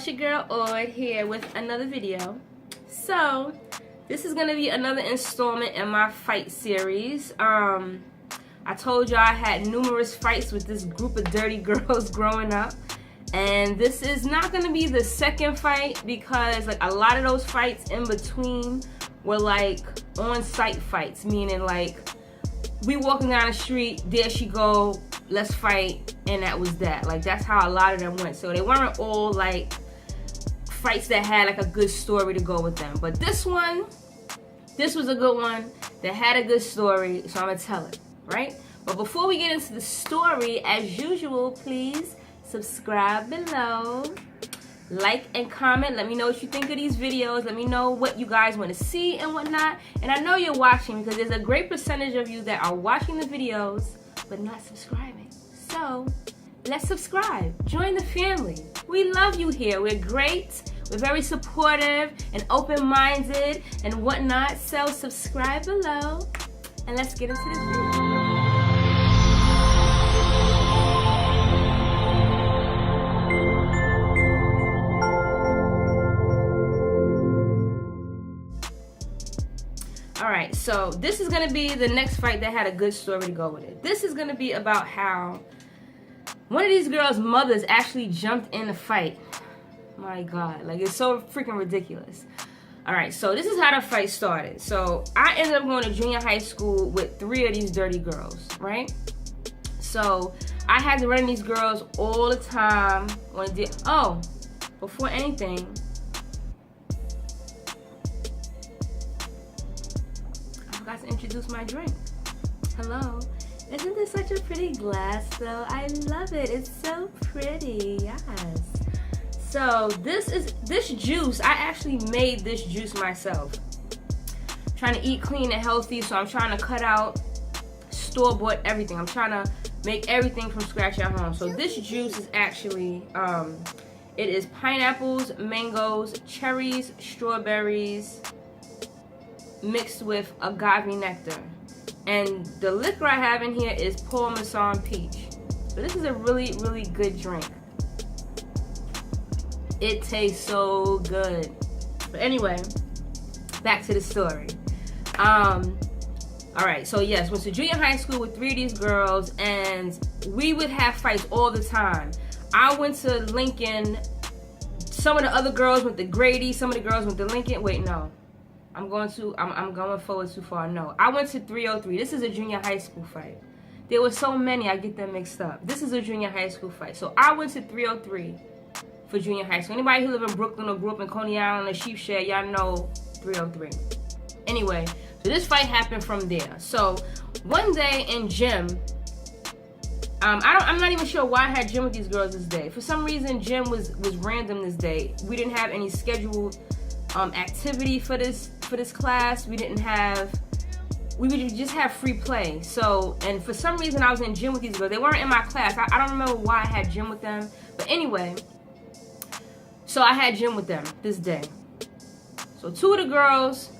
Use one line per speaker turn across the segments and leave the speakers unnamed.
it's your girl Ord here with another video. So this is gonna be another installment in my fight series. I told y'all I had numerous fights with this group of dirty girls growing up, and this is not gonna be the second fight because like a lot of those fights in between were like on-site fights, meaning like we walking down the street, there she go, let's fight, and that was that. Like that's how a lot of them went. So they weren't all like fights that had like a good story to go with them. But this was a good one that had a good story, so I'm gonna tell it, right? But before we get into the story, as usual, please subscribe below, like and comment. Let me know what you think of these videos. Let me know what you guys want to see and whatnot. And I know you're watching because there's a great percentage of you that are watching the videos but not subscribing. So let's subscribe. Join the family. We love you here. We're great. We're very supportive and open-minded and whatnot. So subscribe below and let's get into this video. Alright, so this is going to be the next fight that had a good story to go with it. This is going to be about how one of these girls' mothers actually jumped in the fight. My God, like it's so freaking ridiculous. Alright, so this is how the fight started. So I ended up going to junior high school with 3 of these dirty girls, right? So I had to run these girls all the time. Oh, before anything, I forgot to introduce my drink. Hello. Isn't this such a pretty glass though? I love it. It's so pretty. Yes. So this juice, I actually made this juice myself. I'm trying to eat clean and healthy, so I'm trying to cut out store-bought everything. I'm trying to make everything from scratch at home. So this juice is actually it is pineapples, mangoes, cherries, strawberries, mixed with agave nectar. And the liquor I have in here is Parmesan peach. So this is a really, really good drink. It tastes so good. But anyway, back to the story. Alright, so yes, went to junior high school with 3 of these girls, and we would have fights all the time. I went to Lincoln. Some of the other girls went to Grady. Some of the girls went to Lincoln. Wait, no. I'm going forward too far. No, I went to 303. This is a junior high school fight. There were so many, I get them mixed up. This is a junior high school fight. So I went to 303 for junior high school. Anybody who live in Brooklyn or grew up in Coney Island or Sheepshead, y'all know 303. Anyway, so this fight happened from there. So one day in gym, I'm not even sure why I had gym with these girls this day. For some reason, gym was random this day. We didn't have any scheduled activity for this class. We would just have free play. So, and for some reason I was in gym with these girls. They weren't in my class. I don't remember why I had gym with them. But anyway, so I had gym with them this day. So 2 of the girls,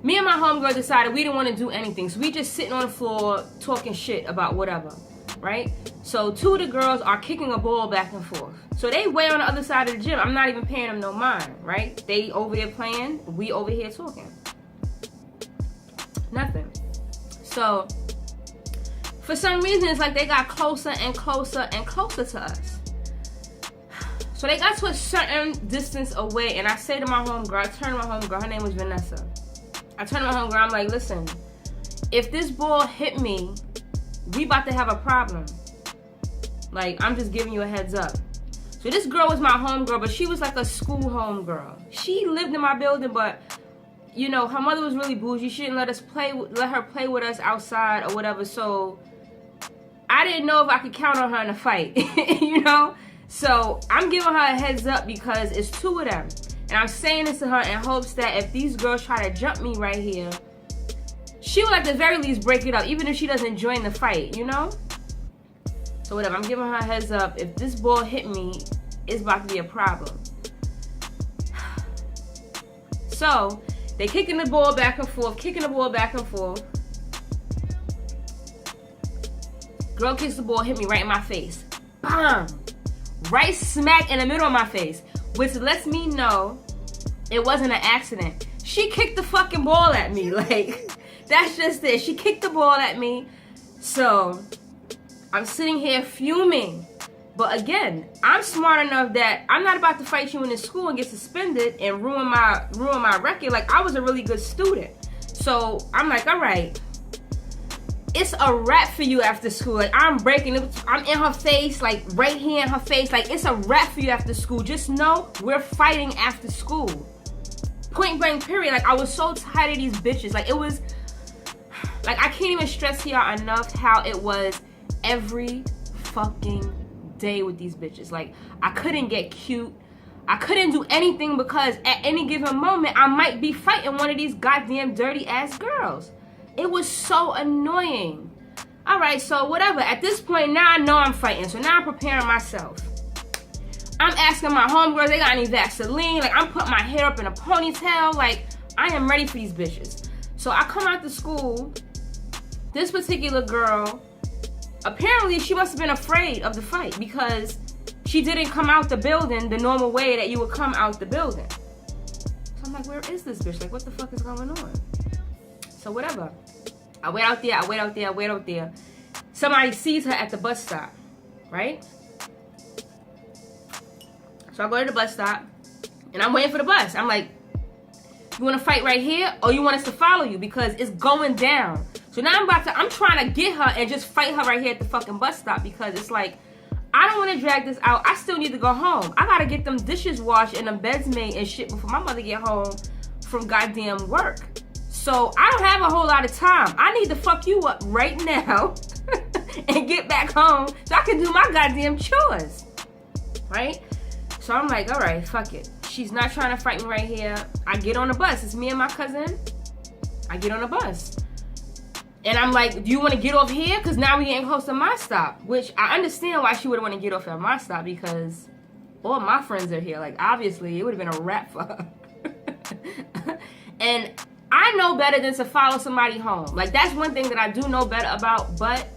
me and my homegirl decided we didn't want to do anything. So we just sitting on the floor talking shit about whatever, right? So 2 of the girls are kicking a ball back and forth. So they way on the other side of the gym. I'm not even paying them no mind, right? They over there playing, we over here talking. Nothing. So for some reason, it's like they got closer and closer and closer to us. So they got to a certain distance away, and I say to my homegirl, I turn to my homegirl, her name was Vanessa. I turn to my homegirl, I'm like, listen, if this ball hit me, we about to have a problem. Like, I'm just giving you a heads up. So this girl was my homegirl, but she was like a school homegirl. She lived in my building, but you know, her mother was really bougie. She didn't let her play with us outside or whatever. So I didn't know if I could count on her in a fight, you know? So I'm giving her a heads up because it's 2 of them. And I'm saying this to her in hopes that if these girls try to jump me right here, she will at the very least break it up, even if she doesn't join the fight, you know? So whatever, I'm giving her a heads up. If this ball hit me, it's about to be a problem. So they kicking the ball back and forth, Girl kicks the ball, hit me right in my face. Bam! Right smack in the middle of my face. which lets me know it wasn't an accident. She kicked the fucking ball at me. Like, that's just it. She kicked the ball at me. So, I'm sitting here fuming. But again, I'm smart enough that I'm not about to fight you in this school and get suspended and ruin my record. Like, I was a really good student. So, I'm like, all right. It's a wrap for you after school. Like, I'm breaking it. I'm in her face, like, right here in her face. Like, it's a wrap for you after school. Just know we're fighting after school. Point blank, period. Like, I was so tired of these bitches. Like, it was, like, I can't even stress here enough how it was every fucking day with these bitches. Like, I couldn't get cute. I couldn't do anything because at any given moment, I might be fighting one of these goddamn dirty ass girls. It was so annoying. All right, so whatever. At this point, now I know I'm fighting. So now I'm preparing myself. I'm asking my homegirls, they got any Vaseline? Like, I'm putting my hair up in a ponytail. Like, I am ready for these bitches. So I come out to school. This particular girl, apparently she must have been afraid of the fight because she didn't come out the building the normal way that you would come out the building. So I'm like, where is this bitch? Like, what the fuck is going on? So whatever. I wait out there. Somebody sees her at the bus stop, right? So I go to the bus stop, and I'm waiting for the bus. I'm like, you want to fight right here, or you want us to follow you? Because it's going down. So now I'm trying to get her and just fight her right here at the fucking bus stop because it's like, I don't want to drag this out. I still need to go home. I got to get them dishes washed and them beds made and shit before my mother get home from goddamn work. So I don't have a whole lot of time. I need to fuck you up right now and get back home so I can do my goddamn chores, right? So I'm like, all right, fuck it. She's not trying to fight me right here. I get on the bus. It's me and my cousin. I get on the bus. And I'm like, do you want to get off here? Because now we're getting close to my stop. Which I understand why she would want to get off at my stop because all my friends are here. Like, obviously, it would have been a wrap for her. And I know better than to follow somebody home. Like, that's one thing that I do know better about. But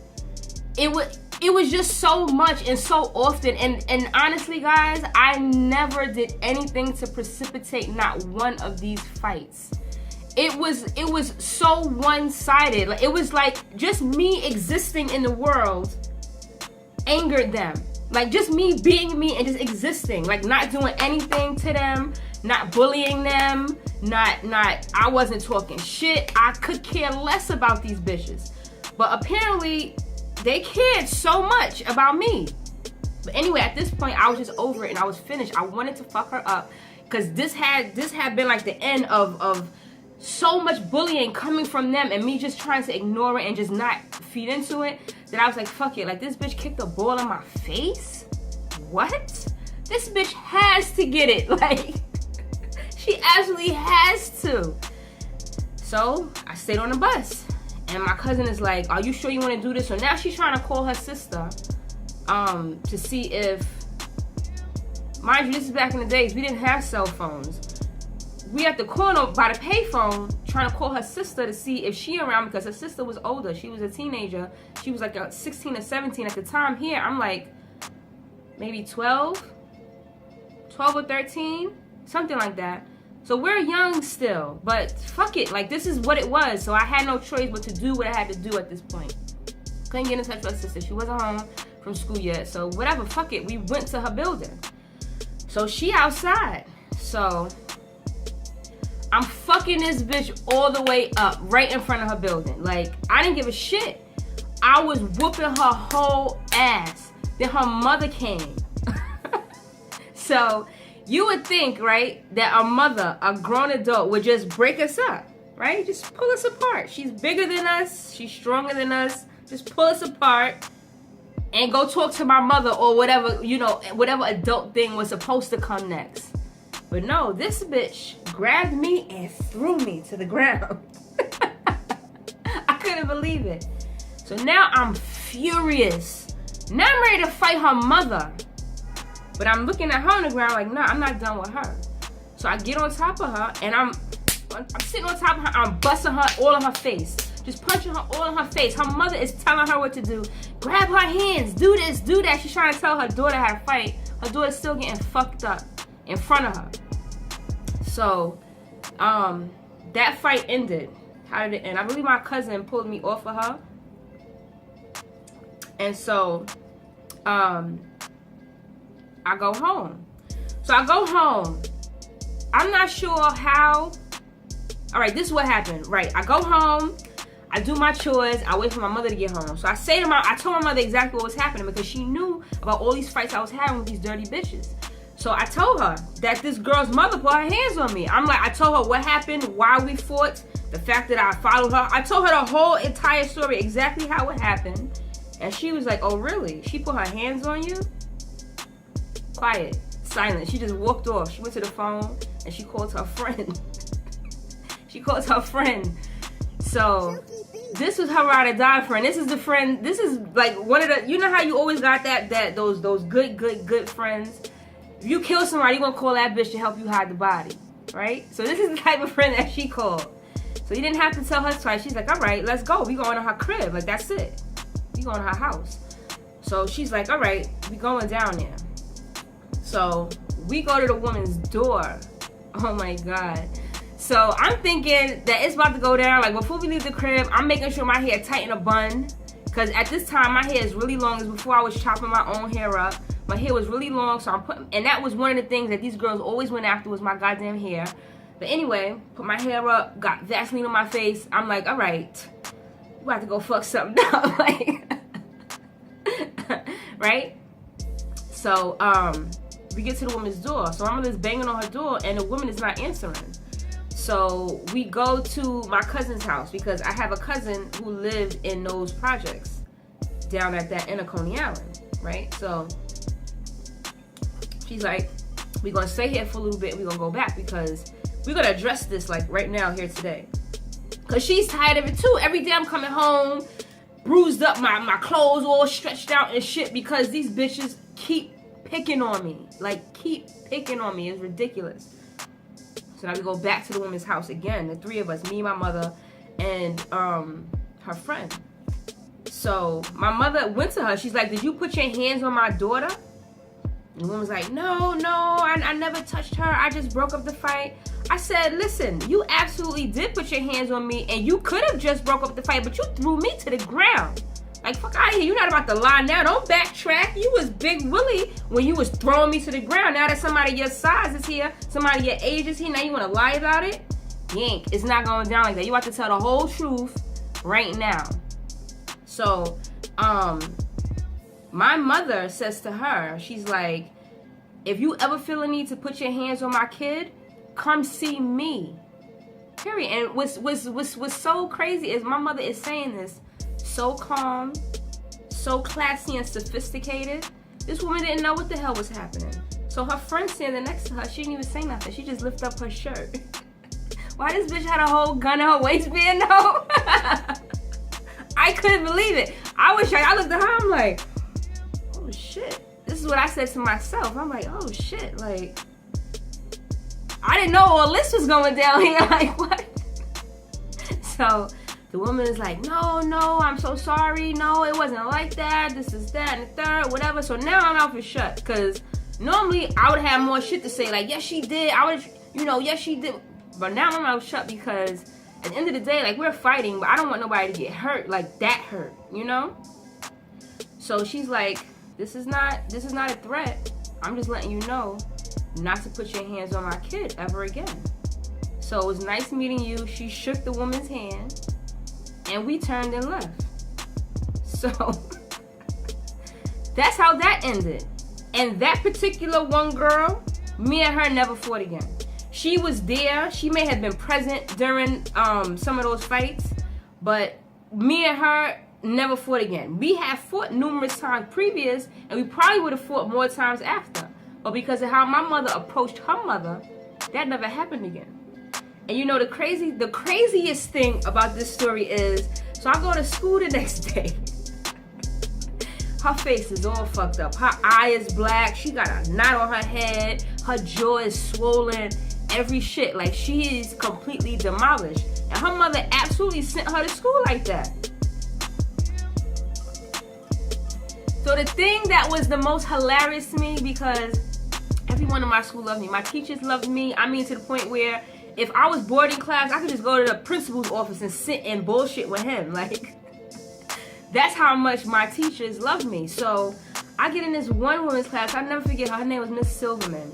it was just so much and so often. And honestly, guys, I never did anything to precipitate not one of these fights. It was so one-sided. Like, it was like just me existing in the world angered them. Like, just me being me and just existing. Like, not doing anything to them, not bullying them, not I wasn't talking shit. I could care less about these bitches. But apparently they cared so much about me. But anyway, at this point I was just over it and I was finished. I wanted to fuck her up because this had been like the end of so much bullying coming from them and me just trying to ignore it and just not feed into it, that I was like, fuck it. Like, this bitch kicked a ball in my face? What? This bitch has to get it. Like, she absolutely has to. So I stayed on the bus and my cousin is like, are you sure you want to do this? So now she's trying to call her sister to see if, mind you, this is back in the days, we didn't have cell phones. We at the corner by the payphone trying to call her sister to see if she around because her sister was older. She was a teenager. She was like 16 or 17 at the time. Here, I'm like maybe 12 or 13, something like that. So we're young still, but fuck it. Like, this is what it was. So I had no choice but to do what I had to do at this point. Couldn't get in touch with her sister. She wasn't home from school yet. So whatever, fuck it. We went to her building. So she outside. So I'm fucking this bitch all the way up, right in front of her building. Like, I didn't give a shit. I was whooping her whole ass. Then her mother came. So you would think, right, that a mother, a grown adult, would just break us up, right? Just pull us apart. She's bigger than us. She's stronger than us. Just pull us apart and go talk to my mother or whatever, you know, whatever adult thing was supposed to come next. But no, this bitch grabbed me and threw me to the ground. I couldn't believe it. So now I'm furious. Now I'm ready to fight her mother. But I'm looking at her on the ground like, nah, I'm not done with her. So I get on top of her and I'm sitting on top of her. I'm busting her all in her face. Just punching her all in her face. Her mother is telling her what to do. Grab her hands. Do this, do that. She's trying to tell her daughter how to fight. Her daughter's still getting fucked up. in front of her. So, that fight ended. How did it end? I believe my cousin pulled me off of her. And so, I go home. So I go home. I'm not sure how. All right, this is what happened. Right, I go home. I do my chores. I wait for my mother to get home. So I told my mother exactly what was happening because she knew about all these fights I was having with these dirty bitches. So I told her that this girl's mother put her hands on me. I told her what happened, why we fought, the fact that I followed her. I told her the whole entire story, exactly how it happened. And she was like, oh, really? She put her hands on you? Quiet, silent. She just walked off. She went to the phone and she called her friend. She called her friend. So this was her ride or die friend. This is the friend. This is like one of the. You know how you always got those good friends. If you kill somebody, you gonna call that bitch to help you hide the body, right? So this is the type of friend that she called. So you didn't have to tell her twice. She's like, all right, let's go. We going to her crib. Like that's it. We going to her house. So she's like, all right, we going down there. So we go to the woman's door. Oh my God. So I'm thinking that it's about to go down. Like before we leave the crib, I'm making sure my hair tight in a bun. Because at this time, my hair is really long. It's before I was chopping my own hair up. My hair was really long. So and that was one of the things that these girls always went after was my goddamn hair. But anyway, put my hair up, got Vaseline on my face. I'm like, all right, we about to go fuck something up. Like, right? So we get to the woman's door. So my mother's banging on her door and the woman is not answering. So we go to my cousin's house because I have a cousin who lived in those projects down at that inner Coney Island, right? So she's like, we're going to stay here for a little bit and we're going to go back because we're going to address this like right now here today. Because she's tired of it too. Every day I'm coming home, bruised up, my clothes all stretched out and shit because these bitches keep picking on me. Like, keep picking on me. It's ridiculous. So now we go back to the woman's house again. The three of us, me, my mother, and her friend. So my mother went to her. She's like, did you put your hands on my daughter? And the woman's like, no, I never touched her. I just broke up the fight. I said, listen, you absolutely did put your hands on me, and you could have just broke up the fight, but you threw me to the ground. Like, fuck out of here. You're not about to lie now. Don't backtrack. You was Big Willie when you was throwing me to the ground. Now that somebody your size is here, somebody your age is here, now you want to lie about it? Yank. It's not going down like that. You have to tell the whole truth right now. So, my mother says to her, she's like, if you ever feel a need to put your hands on my kid, come see me. Period. And what's so crazy is my mother is saying this so calm, so classy and sophisticated. This woman didn't know what the hell was happening. So her friend standing next to her, she didn't even say nothing. She just lifted up her shirt. Why this bitch had a whole gun in her waistband though? I couldn't believe it. I was shocked. I looked at her, I'm like, oh shit. This is what I said to myself. I'm like, oh shit, like, I didn't know all this was going down here. Like, what? So the woman is like, no, I'm so sorry. No, it wasn't like that. This is that and the third, whatever. So now I'm out for shut. Because normally I would have more shit to say. Like, yes, she did. I would, yes, she did. But now I'm out shut because at the end of the day, like, we're fighting, but I don't want nobody to get hurt. Like, that hurt, So she's like, this is not a threat. I'm just letting you know not to put your hands on my kid ever again. So it was nice meeting you. She shook the woman's hand. And we turned and left. So that's how that ended. And that particular one girl, me and her never fought again. She was there. She may have been present during some of those fights. But me and her never fought again. We have fought numerous times previous. And we probably would have fought more times after. But because of how my mother approached her mother, that never happened again. And the craziest thing about this story is, so I go to school the next day. Her face is all fucked up. Her eye is black. She got a knot on her head. Her jaw is swollen. Every shit. Like, she is completely demolished. And her mother absolutely sent her to school like that. So the thing that was the most hilarious to me, because Everyone in my school loved me. My teachers loved me. I mean, to the point where if I was bored in class, I could just go to the principal's office and sit and bullshit with him. Like, that's how much my teachers loved me. So I get in this one woman's class. I'll never forget her. Her name was Miss Silverman.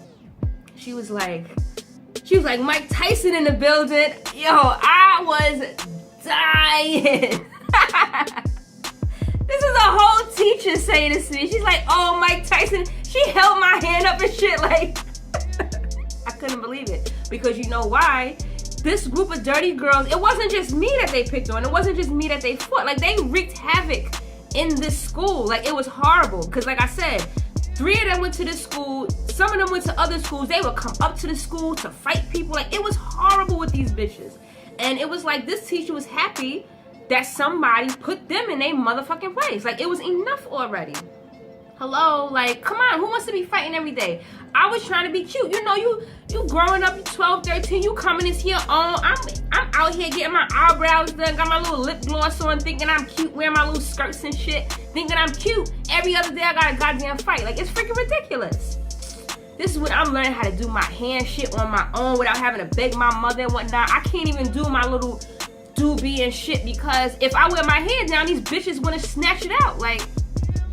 She was like Mike Tyson in the building. Yo, I was dying. This is a whole teacher saying this to me. She's like, oh, Mike Tyson. She held my hand up and shit. Like, I couldn't believe it. Because you know why? This group of dirty girls, it wasn't just me that they picked on. It wasn't just me that they fought. Like, they wreaked havoc in this school. Like, it was horrible. Because like I said, 3 of them went to this school. Some of them went to other schools. They would come up to the school to fight people. Like, it was horrible with these bitches. And it was like this teacher was happy that somebody put them in a motherfucking place. Like, it was enough already. Hello? Like, come on. Who wants to be fighting every day? I was trying to be cute. You know, you growing up, you 12, 13, you coming in here on. I'm out here getting my eyebrows done, got my little lip gloss on, thinking I'm cute, wearing my little skirts and shit, thinking I'm cute. Every other day I got a goddamn fight. Like, it's freaking ridiculous. This is when I'm learning how to do my hand shit on my own without having to beg my mother and whatnot. I can't even do my little doobie and shit because if I wear my hair down, these bitches want to snatch it out. Like,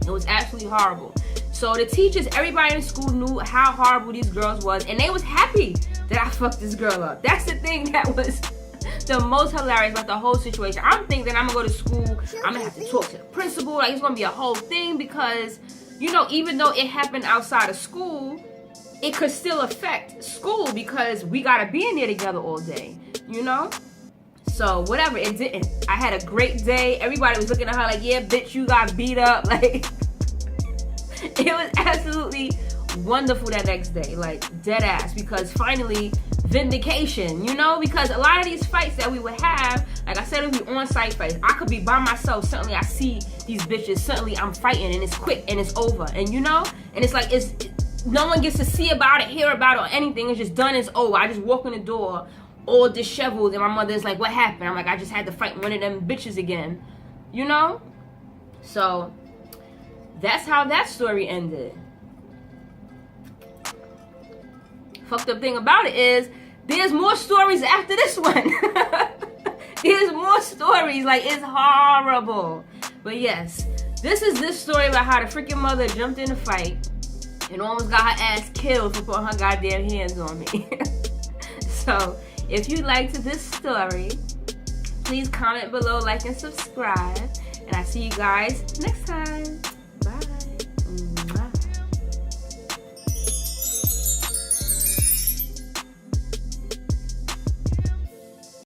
it was absolutely horrible. So the teachers, everybody in school knew how horrible these girls was, and they was happy that I fucked this girl up. That's the thing that was the most hilarious about the whole situation. I'm thinking I'm gonna go to school, I'm gonna have to talk to the principal, like it's gonna be a whole thing because, you know, even though it happened outside of school, it could still affect school because we gotta be in there together all day, you know? So whatever, it didn't. I had a great day. Everybody was looking at her like, yeah, bitch, you got beat up. Like, it was absolutely wonderful that next day, like dead ass, because finally vindication, you know, because a lot of these fights that we would have, like I said, it would be on-site fights. I could be by myself, suddenly I see these bitches, suddenly I'm fighting and it's quick and it's over, and you know, and it's like no one gets to see about it, hear about it, or anything. It's just done, it's over. I just walk in the door all disheveled and my mother's like, what happened? I'm like, I just had to fight one of them bitches again, you know? So that's how that story ended. Fucked up thing about it is there's more stories after this one. There's more stories. Like, it's horrible. But yes, this is this story about how the freaking mother jumped in a fight and almost got her ass killed for putting her goddamn hands on me. So if you liked this story, please comment below, like, and subscribe. And I'll see you guys next time.